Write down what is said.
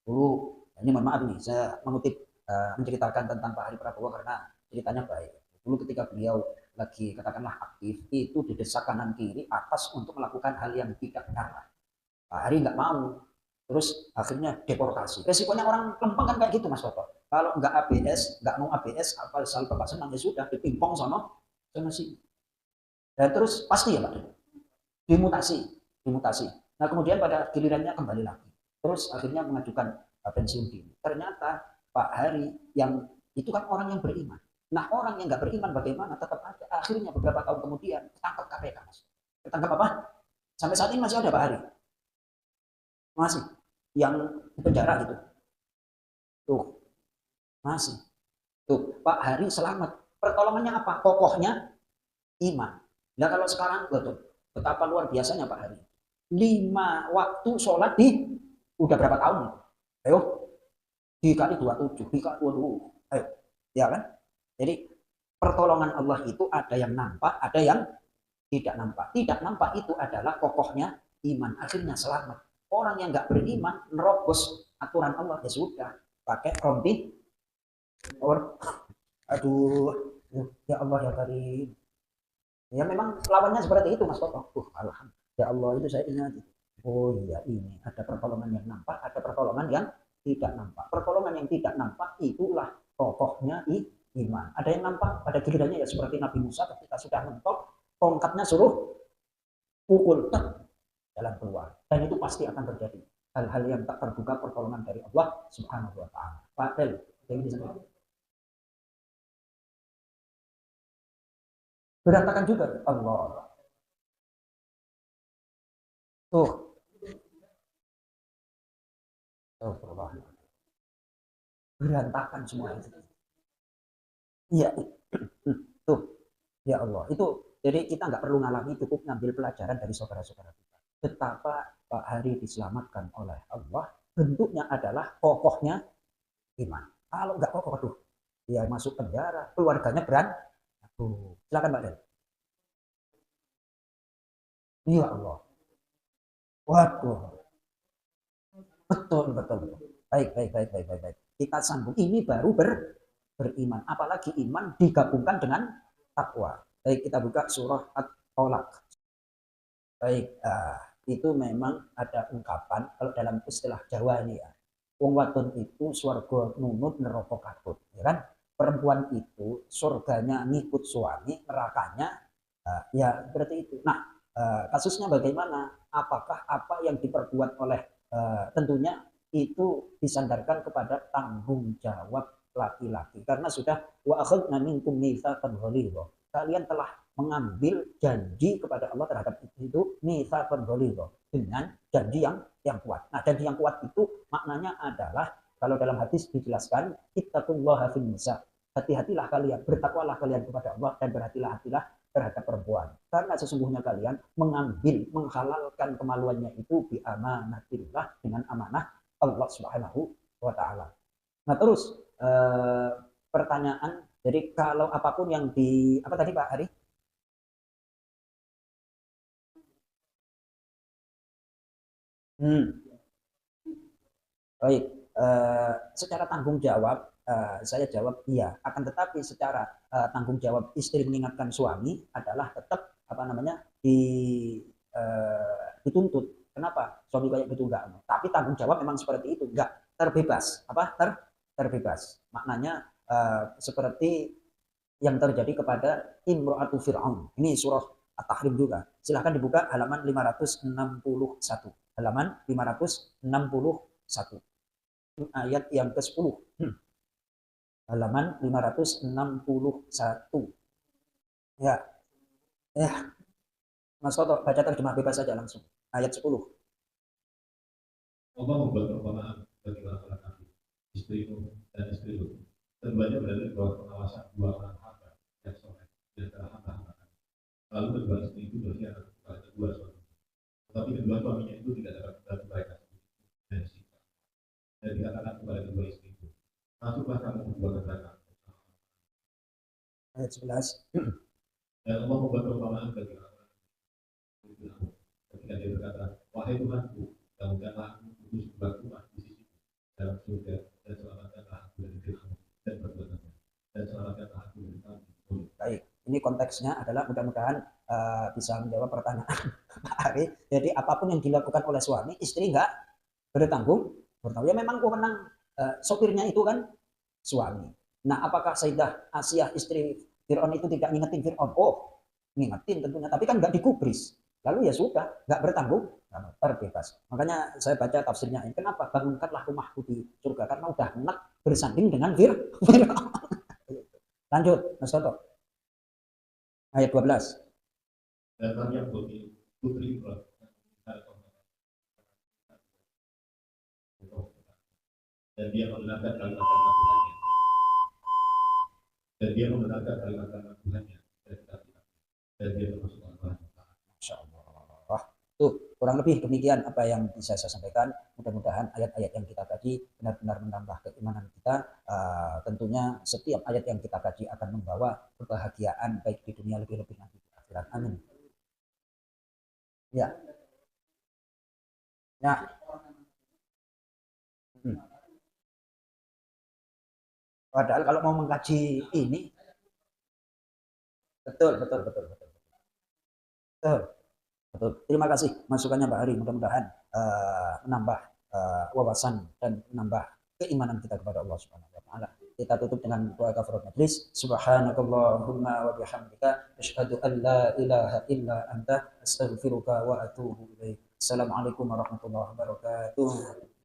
dulu, ini mohon maaf nih, saya mengutip menceritakan tentang Pak Hari Prabowo karena ceritanya baik. Dulu ketika beliau lagi katakanlah aktif, itu didesak kanan kiri atas untuk melakukan hal yang tidak benar. Pak Hari nggak mau, terus akhirnya deportasi. Resikonya orang lempeng kan kayak gitu Mas Toto. Kalau nggak ABS, nggak mau ABS, apa asal Bapak senang ya sudah, dipimpong sono, sono sih. Dan terus pasti ya Pak, dimutasi, dimutasi. Nah kemudian pada gilirannya kembali lagi. Terus akhirnya mengajukan pensiun dini. Ternyata Pak Hari yang itu kan orang yang beriman. Nah orang yang nggak beriman bagaimana? Tetap ada. Akhirnya beberapa tahun kemudian ketangkap KPK Mas. Ketangkap apa? Sampai saat ini masih ada Pak Hari. Masih. Yang di penjara gitu. Tuh, masih. Tuh, Pak Hari selamat. Pertolongannya apa? Kokohnya iman. Nah kalau sekarang betul, betapa luar biasanya Pak Hari. 5 waktu sholat di udah berapa tahun? Ayo, dikali 27, dikali 20. Ayo, ya kan? Jadi pertolongan Allah itu ada yang nampak, ada yang tidak nampak. Tidak nampak itu adalah kokohnya iman. Akhirnya selamat. Orang yang nggak beriman nerobos aturan Allah ya sudah pakai rompi or aduh ya Allah ya Karim. Ya memang lawannya seperti itu Mas Toto. Alhamdulillah. Ya Allah itu saya ingat. Oh iya ini ada pertolongan yang nampak, ada pertolongan yang tidak nampak. Pertolongan yang tidak nampak itulah kokohnya iman. Ada yang nampak pada gilirannya ya seperti Nabi Musa ketika sudah mentok, tongkatnya suruh pukul, jalan keluar. Dan itu pasti akan terjadi. Hal-hal yang tak terduga pertolongan dari Allah Subhanahu wa taala. Pak Tel, yang disampaikan. Berantakan juga Allah. Tuh, Allah. Berantakan semua itu. Iya, tuh, ya Allah. Itu jadi kita nggak perlu ngalami, cukup ngambil pelajaran dari saudara-saudara kita. Betapa Pak Hari diselamatkan oleh Allah, bentuknya adalah kokohnya iman. Kalau nggak kokoh, tuh, dia masuk penjara, keluarganya beran. Aduh, silakan Pak Den. Ya Allah. Waduh, betul, betul, betul. Baik, baik, baik, baik, baik, baik. Kita sambung. Ini baru beriman. Apalagi iman digabungkan dengan takwa. Baik, kita buka surah At-Tolak. Baik, itu memang ada ungkapan kalau dalam istilah Jawa ini ya. Wong wadon itu swarga nunut neraka katut, ya kan? Perempuan itu surganya ngikut suami, nerakanya ya berarti itu. Nah, kasusnya bagaimana? Apakah apa yang diperbuat oleh tentunya itu disandarkan kepada tanggung jawab laki-laki karena sudah wa akhadna minkum mitsaqan ghalidha. Kalian telah mengambil janji kepada Allah terhadap itu mitsaqan ghalidha dengan janji yang kuat. Nah, janji yang kuat itu maknanya adalah kalau dalam hadis dijelaskan ittaqullaha fin nisa. Hati-hatilah kalian, bertakwalah kalian kepada Allah dan berhati-hatilah terhadap perempuan. Karena sesungguhnya kalian mengambil, menghalalkan kemaluannya itu bi amanatillah dengan amanah Allah Subhanahu wa taala. Nah, terus eh, pertanyaan, jadi kalau apapun yang di apa tadi Pak Hari? Hmm, baik. Secara tanggung jawab saya jawab iya. Akan tetapi secara tanggung jawab istri mengingatkan suami adalah tetap apa namanya dituntut. Kenapa? Suami kayak gitu enggak. Tapi tanggung jawab memang seperti itu, enggak terbebas. Apa? Terbebas. Maknanya seperti yang terjadi kepada Imro'atu Fir'aun. Ini surah At-Tahrim juga. Silahkan dibuka halaman 561. Halaman 561. Ayat yang ke-10. Halaman 561. Ya, ya, Mas Toto, baca terjemah bebas saja langsung. Ayat 10. Allah membuat perumpamaan bagi laki-laki, istrimu dan istrimu, dan banyak berada di bawah pengawasan dua orang hamba yang soleh di antara hamba-hamba. Lalu kedua istri itu berkhianat kepada kedua suami, tetapi kedua suaminya itu tidak dapat membantu mereka dan sikap. Dan dikatakan kepada kedua istri itu, masuklah kamu ke gua neraka. Ayat 11. Dan Allah membuat perumpamaan bagi orang-orang ketika dia berkata, wahai Tuhanku, bangunkanlah aku untuk sebuah rumah di sisimu. dalam surga, dan selamatkanlah aku dari Fir'aun dan perbuatannya, dan selamatkanlah aku dari tangan mulut. Baik, ini konteksnya adalah mudah-mudahan bisa menjawab pertanyaan Pak Ari. Jadi apapun yang dilakukan oleh suami, istri enggak bertanggung. Ya memang wewenang sopirnya itu kan suami. Nah, apakah Sayyidah Asiyah istri Fir'aun itu tidak ngingetin Fir'aun? Oh, ngingetin tentunya, tapi kan nggak digubris. Lalu ya sudah, nggak bertanggung, terbebas. Makanya saya baca tafsirnya ini, kenapa bangunkanlah rumahku di surga? Karena udah enak bersanding dengan Fir'aun. Lanjut, Mas Toto. Ayat 12. Dan banyak putri dan dia membenarkan kalimat-kalimat Tuhannya, dan dia membenarkan kalimat-kalimat Tuhannya, dan dia termasuk orang-orang yang taat. Masya Allah. Tuh, kurang lebih demikian apa yang bisa saya sampaikan. Mudah-mudahan ayat-ayat yang kita kaji benar-benar menambah keimanan kita. Tentunya setiap ayat yang kita kaji akan membawa kebahagiaan baik di dunia lebih-lebih nanti di akhirat. Amin. Ya. Ya. Padahal kalau mau mengkaji ini, betul. Betul. Terima kasih masukannya Mbak Ari. Mudah-mudahan menambah wawasan dan menambah keimanan kita kepada Allah Subhanahu wa taala. Kita tutup dengan doa kafaratul majlis. Subhanakallahumma wa bihamdika asyhadu an la ilaha illa anta astaghfiruka wa atubu ilaik. Assalamualaikum warahmatullahi wabarakatuh.